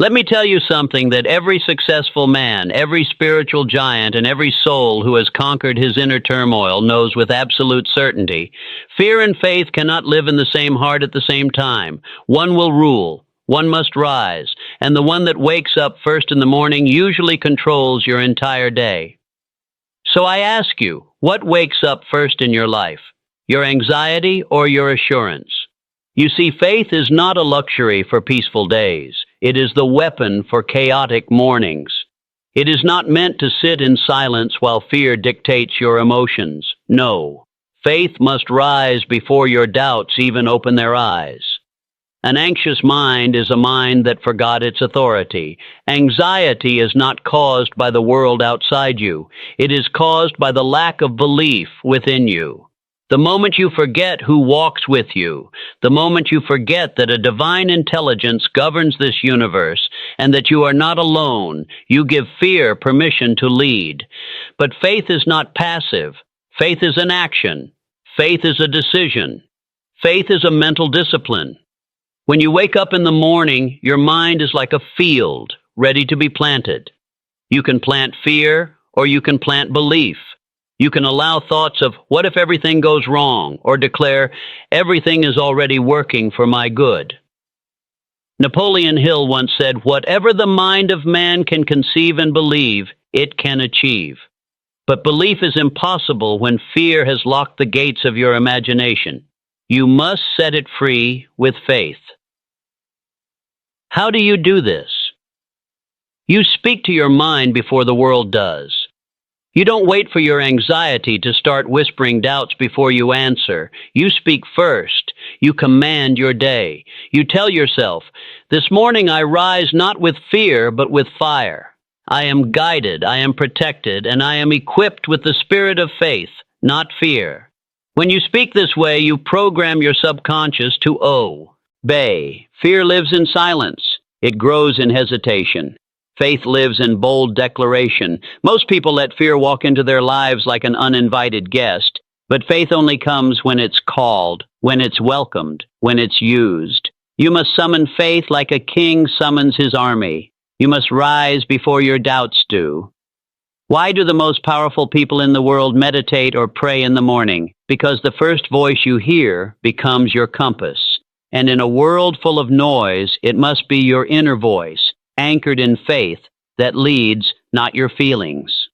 Let me tell you something that every successful man, every spiritual giant, and every soul who has conquered his inner turmoil knows with absolute certainty. Fear and faith cannot live in the same heart at the same time. One will rule, one must rise, and the one that wakes up first in the morning usually controls your entire day. So I ask you, what wakes up first in your life? Your anxiety or your assurance? You see, faith is not a luxury for peaceful days. It is the weapon for chaotic mornings. It is not meant to sit in silence while fear dictates your emotions. No. Faith must rise before your doubts even open their eyes. An anxious mind is a mind that forgot its authority. Anxiety is not caused by the world outside you. It is caused by the lack of belief within you. The moment you forget who walks with you, the moment you forget that a divine intelligence governs this universe and that you are not alone, you give fear permission to lead. But faith is not passive. Faith is an action. Faith is a decision. Faith is a mental discipline. When you wake up in the morning, your mind is like a field ready to be planted. You can plant fear or you can plant belief. You can allow thoughts of, what if everything goes wrong? Or declare, everything is already working for my good. Napoleon Hill once said, whatever the mind of man can conceive and believe, it can achieve. But belief is impossible when fear has locked the gates of your imagination. You must set it free with faith. How do you do this? You speak to your mind before the world does. You don't wait for your anxiety to start whispering doubts before you answer. You speak first. You command your day. You tell yourself, this morning I rise not with fear, but with fire. I am guided, I am protected, and I am equipped with the spirit of faith, not fear. When you speak this way, you program your subconscious to obey. Fear lives in silence. It grows in hesitation. Faith lives in bold declaration. Most people let fear walk into their lives like an uninvited guest, but faith only comes when it's called, when it's welcomed, when it's used. You must summon faith like a king summons his army. You must rise before your doubts do. Why do the most powerful people in the world meditate or pray in the morning? Because the first voice you hear becomes your compass. And in a world full of noise, it must be your inner voice, anchored in faith, that leads, not your feelings.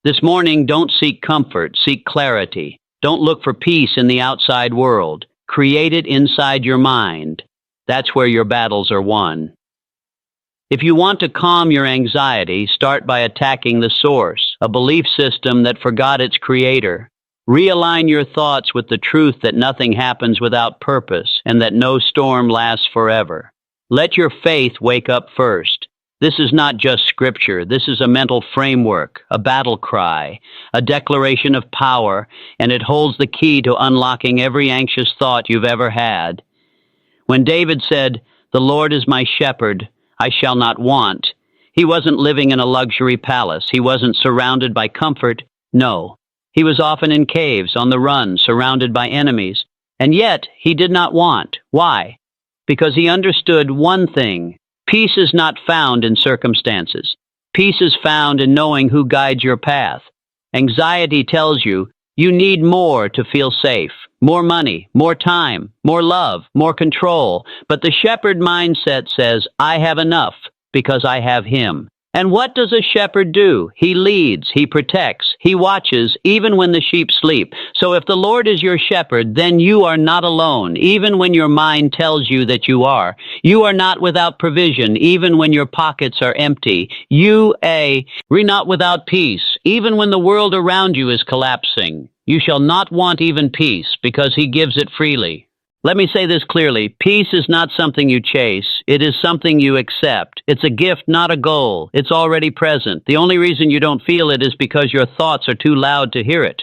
This morning, don't seek comfort, seek clarity. Don't look for peace in the outside world. Create it inside your mind. That's where your battles are won. If you want to calm your anxiety, start by attacking the source, a belief system that forgot its creator. Realign your thoughts with the truth that nothing happens without purpose and that no storm lasts forever. Let your faith wake up first. This is not just scripture. This is a mental framework, a battle cry, a declaration of power, and it holds the key to unlocking every anxious thought you've ever had. When David said, "The Lord is my shepherd, I shall not want," he wasn't living in a luxury palace. He wasn't surrounded by comfort. No, he was often in caves, on the run, surrounded by enemies. And yet, he did not want. Why? Because he understood one thing. Peace is not found in circumstances. Peace is found in knowing who guides your path. Anxiety tells you you need more to feel safe. More money, more time, more love, more control. But the shepherd mindset says, I have enough because I have him. And what does a shepherd do? He leads, he protects, he watches, even when the sheep sleep. So if the Lord is your shepherd, then you are not alone, even when your mind tells you that you are. You are not without provision, even when your pockets are empty. You are not without peace, even when the world around you is collapsing. You shall not want even peace, because he gives it freely. Let me say this clearly. Peace is not something you chase. It is something you accept. It's a gift, not a goal. It's already present. The only reason you don't feel it is because your thoughts are too loud to hear it.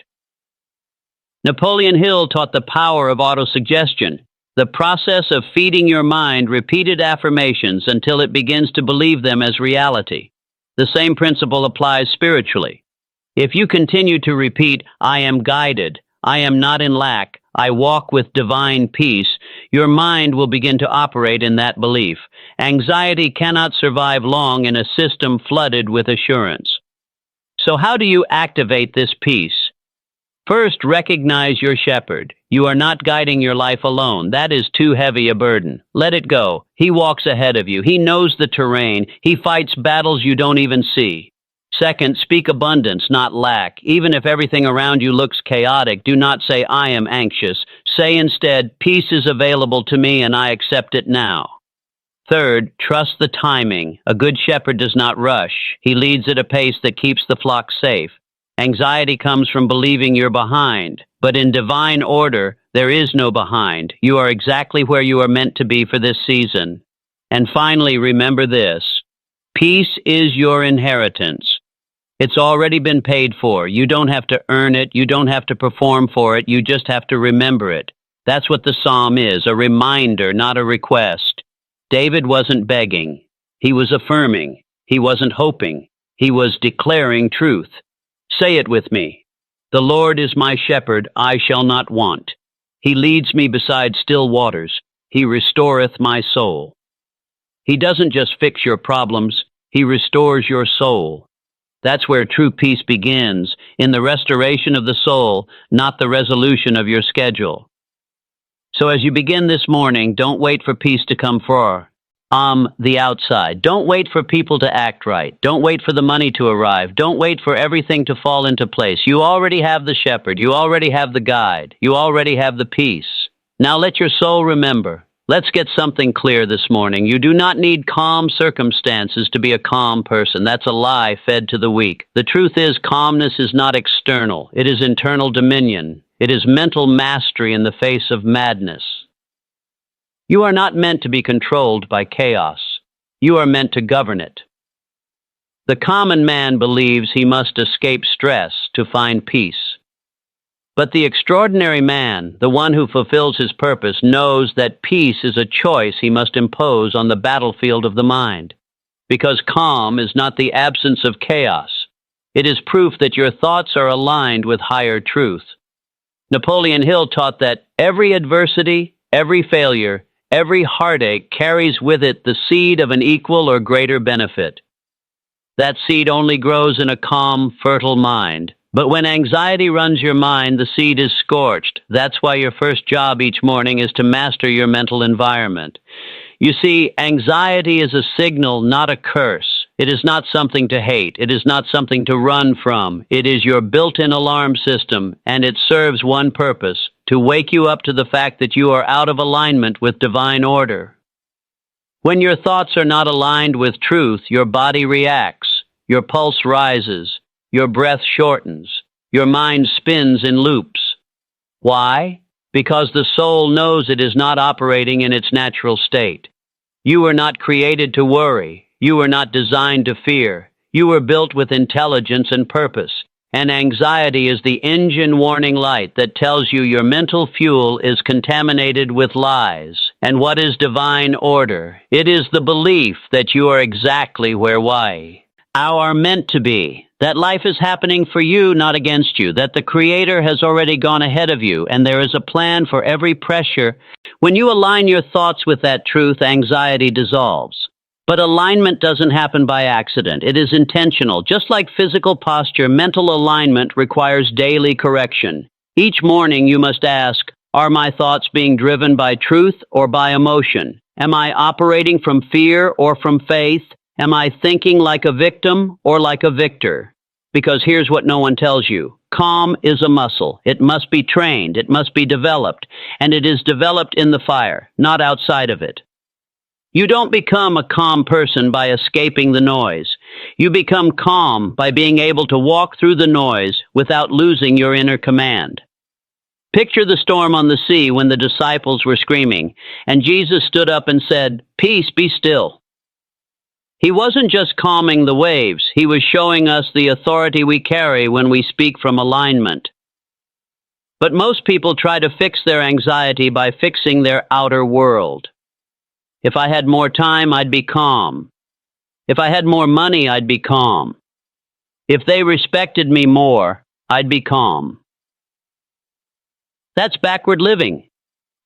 Napoleon Hill taught the power of autosuggestion, the process of feeding your mind repeated affirmations until it begins to believe them as reality. The same principle applies spiritually. If you continue to repeat, I am guided, I am not in lack, I walk with divine peace, your mind will begin to operate in that belief. Anxiety cannot survive long in a system flooded with assurance. So how do you activate this peace? First, recognize your shepherd. You are not guiding your life alone. That is too heavy a burden. Let it go. He walks ahead of you. He knows the terrain. He fights battles you don't even see. Second, speak abundance, not lack. Even if everything around you looks chaotic, do not say, I am anxious. Say instead, peace is available to me and I accept it now. Third, trust the timing. A good shepherd does not rush. He leads at a pace that keeps the flock safe. Anxiety comes from believing you're behind, but in divine order, there is no behind. You are exactly where you are meant to be for this season. And finally, remember this. Peace is your inheritance. It's already been paid for. You don't have to earn it. You don't have to perform for it. You just have to remember it. That's what the psalm is, a reminder, not a request. David wasn't begging. He was affirming. He wasn't hoping. He was declaring truth. Say it with me. The Lord is my shepherd, I shall not want. He leads me beside still waters. He restoreth my soul. He doesn't just fix your problems, he restores your soul. That's where true peace begins, in the restoration of the soul, not the resolution of your schedule. So as you begin this morning, don't wait for peace to come from the outside. Don't wait for people to act right. Don't wait for the money to arrive. Don't wait for everything to fall into place. You already have the shepherd. You already have the guide. You already have the peace. Now let your soul remember. Let's get something clear this morning. You do not need calm circumstances to be a calm person. That's a lie fed to the weak. The truth is, calmness is not external. It is internal dominion. It is mental mastery in the face of madness. You are not meant to be controlled by chaos. You are meant to govern it. The common man believes he must escape stress to find peace. But the extraordinary man, the one who fulfills his purpose, knows that peace is a choice he must impose on the battlefield of the mind. Because calm is not the absence of chaos. It is proof that your thoughts are aligned with higher truth. Napoleon Hill taught that every adversity, every failure, every heartache carries with it the seed of an equal or greater benefit. That seed only grows in a calm, fertile mind. But when anxiety runs your mind, the seed is scorched. That's why your first job each morning is to master your mental environment. You see, anxiety is a signal, not a curse. It is not something to hate. It is not something to run from. It is your built-in alarm system, and it serves one purpose, to wake you up to the fact that you are out of alignment with divine order. When your thoughts are not aligned with truth, your body reacts, your pulse rises, your breath shortens, your mind spins in loops. Why? Because the soul knows it is not operating in its natural state. You were not created to worry. You were not designed to fear. You were built with intelligence and purpose. And anxiety is the engine warning light that tells you your mental fuel is contaminated with lies. And what is divine order? It is the belief that you are exactly where you are meant to be. That life is happening for you, not against you. That the Creator has already gone ahead of you, and there is a plan for every pressure. When you align your thoughts with that truth, anxiety dissolves. But alignment doesn't happen by accident. It is intentional. Just like physical posture, mental alignment requires daily correction. Each morning you must ask, are my thoughts being driven by truth or by emotion? Am I operating from fear or from faith? Am I thinking like a victim or like a victor? Because here's what no one tells you. Calm is a muscle. It must be trained. It must be developed. And it is developed in the fire, not outside of it. You don't become a calm person by escaping the noise. You become calm by being able to walk through the noise without losing your inner command. Picture the storm on the sea when the disciples were screaming, and Jesus stood up and said, "Peace, be still." He wasn't just calming the waves. He was showing us the authority we carry when we speak from alignment. But most people try to fix their anxiety by fixing their outer world. If I had more time, I'd be calm. If I had more money, I'd be calm. If they respected me more, I'd be calm. That's backward living.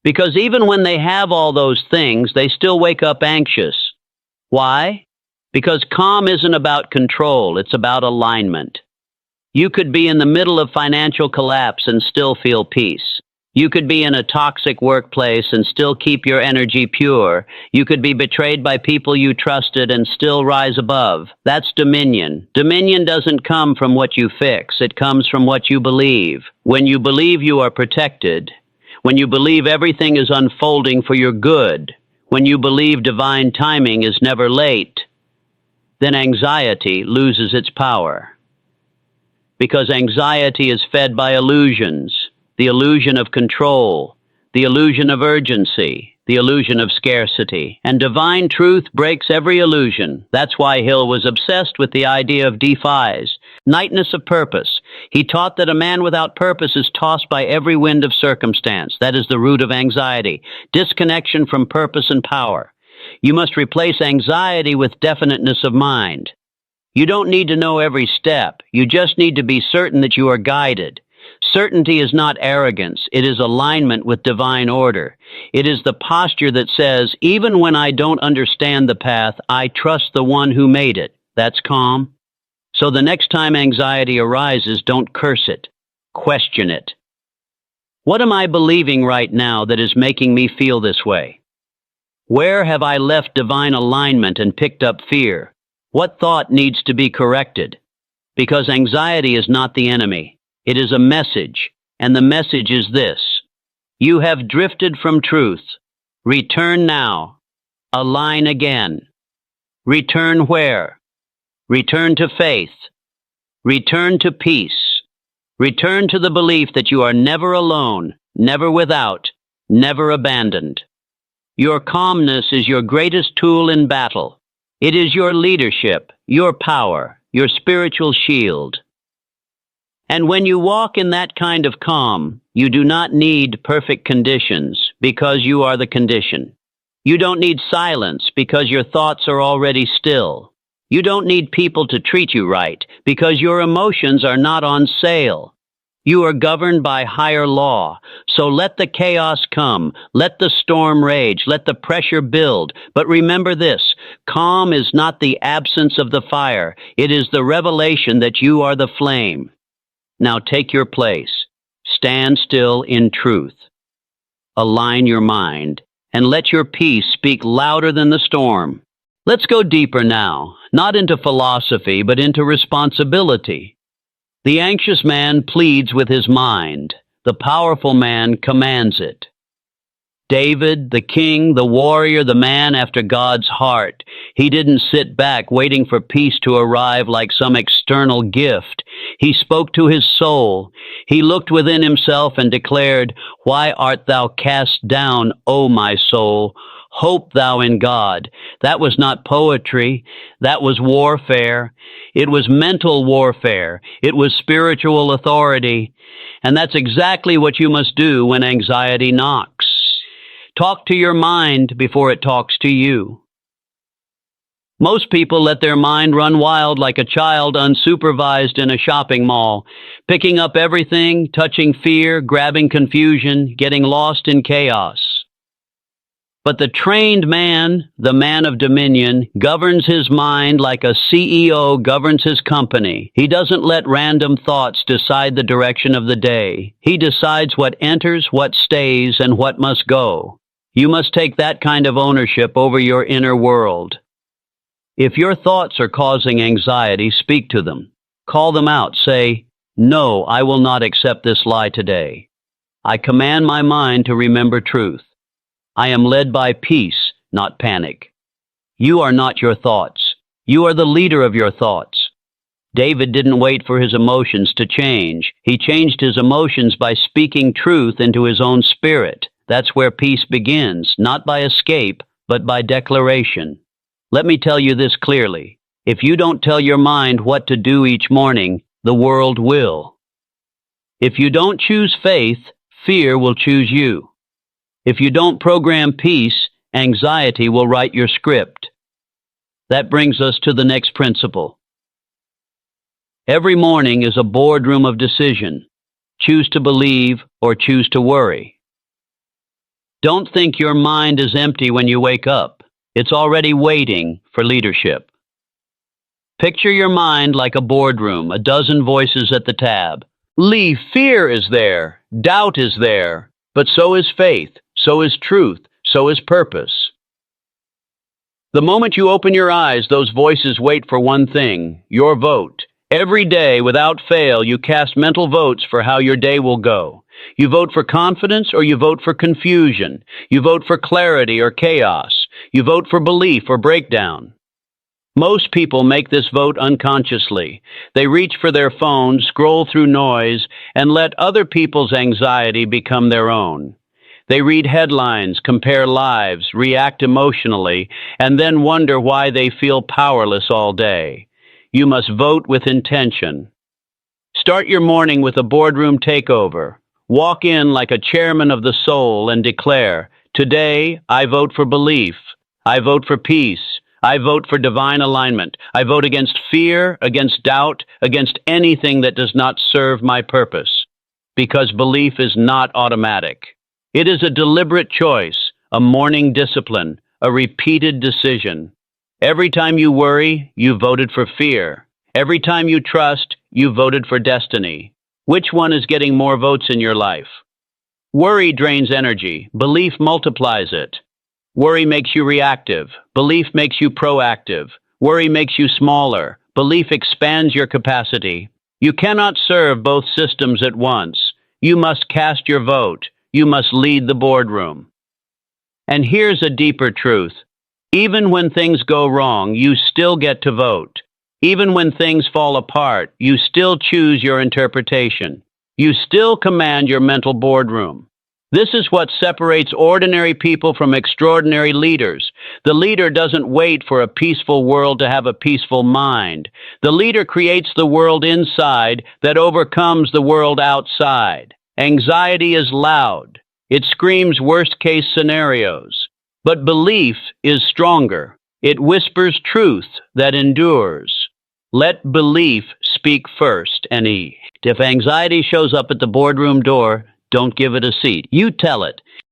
Because even when they have all those things, they still wake up anxious. Why? Because calm isn't about control, it's about alignment. You could be in the middle of financial collapse and still feel peace. You could be in a toxic workplace and still keep your energy pure. You could be betrayed by people you trusted and still rise above. That's dominion. Dominion doesn't come from what you fix. It comes from what you believe. When you believe you are protected, when you believe everything is unfolding for your good, when you believe divine timing is never late, then anxiety loses its power. Because anxiety is fed by illusions. The illusion of control, the illusion of urgency, the illusion of scarcity. And divine truth breaks every illusion. That's why Hill was obsessed with the idea of D5s, nightness of purpose. He taught that a man without purpose is tossed by every wind of circumstance. That is the root of anxiety, disconnection from purpose and power. You must replace anxiety with definiteness of mind. You don't need to know every step. You just need to be certain that you are guided. Certainty is not arrogance. It is alignment with divine order. It is the posture that says, even when I don't understand the path, I trust the one who made it. That's calm. So the next time anxiety arises, don't curse it. Question it. What am I believing right now that is making me feel this way? Where have I left divine alignment and picked up fear? What thought needs to be corrected? Because anxiety is not the enemy. It is a message, and the message is this: you have drifted from truth. Return now. Align again. Return where? Return to faith. Return to peace. Return to the belief that you are never alone, never without, never abandoned. Your calmness is your greatest tool in battle. It is your leadership, your power, your spiritual shield. And when you walk in that kind of calm, you do not need perfect conditions because you are the condition. You don't need silence because your thoughts are already still. You don't need people to treat you right because your emotions are not on sale. You are governed by higher law, so let the chaos come, let the storm rage, let the pressure build. But remember this: calm is not the absence of the fire, it is the revelation that you are the flame. Now take your place. Stand still in truth. Align your mind, and let your peace speak louder than the storm. Let's go deeper now, not into philosophy, but into responsibility. The anxious man pleads with his mind. The powerful man commands it. David, the king, the warrior, the man after God's heart. He didn't sit back waiting for peace to arrive like some external gift. He spoke to his soul. He looked within himself and declared, "Why art thou cast down, O my soul? Hope thou in God." That was not poetry. That was warfare. It was mental warfare. It was spiritual authority. And that's exactly what you must do when anxiety knocks. Talk to your mind before it talks to you. Most people let their mind run wild like a child unsupervised in a shopping mall, picking up everything, touching fear, grabbing confusion, getting lost in chaos. But the trained man, the man of dominion, governs his mind like a CEO governs his company. He doesn't let random thoughts decide the direction of the day. He decides what enters, what stays, and what must go. You must take that kind of ownership over your inner world. If your thoughts are causing anxiety, speak to them. Call them out. Say, "No, I will not accept this lie today. I command my mind to remember truth. I am led by peace, not panic." You are not your thoughts. You are the leader of your thoughts. David didn't wait for his emotions to change. He changed his emotions by speaking truth into his own spirit. That's where peace begins, not by escape, but by declaration. Let me tell you this clearly. If you don't tell your mind what to do each morning, the world will. If you don't choose faith, fear will choose you. If you don't program peace, anxiety will write your script. That brings us to the next principle. Every morning is a boardroom of decision. Choose to believe or choose to worry. Don't think your mind is empty when you wake up. It's already waiting for leadership. Picture your mind like a boardroom, a dozen voices at the tab. Lee, fear is there, doubt is there, but so is faith, so is truth, so is purpose. The moment you open your eyes, those voices wait for one thing, your vote. Every day, without fail, you cast mental votes for how your day will go. You vote for confidence or you vote for confusion. You vote for clarity or chaos. You vote for belief or breakdown. Most people make this vote unconsciously. They reach for their phone, scroll through noise, and let other people's anxiety become their own. They read headlines, compare lives, react emotionally, and then wonder why they feel powerless all day. You must vote with intention. Start your morning with a boardroom takeover. Walk in like a chairman of the soul and declare, "Today, I vote for belief. I vote for peace. I vote for divine alignment. I vote against fear, against doubt, against anything that does not serve my purpose." Because belief is not automatic. It is a deliberate choice, a morning discipline, a repeated decision. Every time you worry, you voted for fear. Every time you trust, you voted for destiny. Which one is getting more votes in your life? Worry drains energy. Belief multiplies it. Worry makes you reactive. Belief makes you proactive. Worry makes you smaller. Belief expands your capacity. You cannot serve both systems at once. You must cast your vote. You must lead the boardroom. And here's a deeper truth. Even when things go wrong, you still get to vote. Even when things fall apart, you still choose your interpretation. You still command your mental boardroom. This is what separates ordinary people from extraordinary leaders. The leader doesn't wait for a peaceful world to have a peaceful mind. The leader creates the world inside that overcomes the world outside. Anxiety is loud. It screams worst-case scenarios. But belief is stronger. It whispers truth that endures. Let belief speak first, If anxiety shows up at the boardroom door, don't give it a seat. You tell it.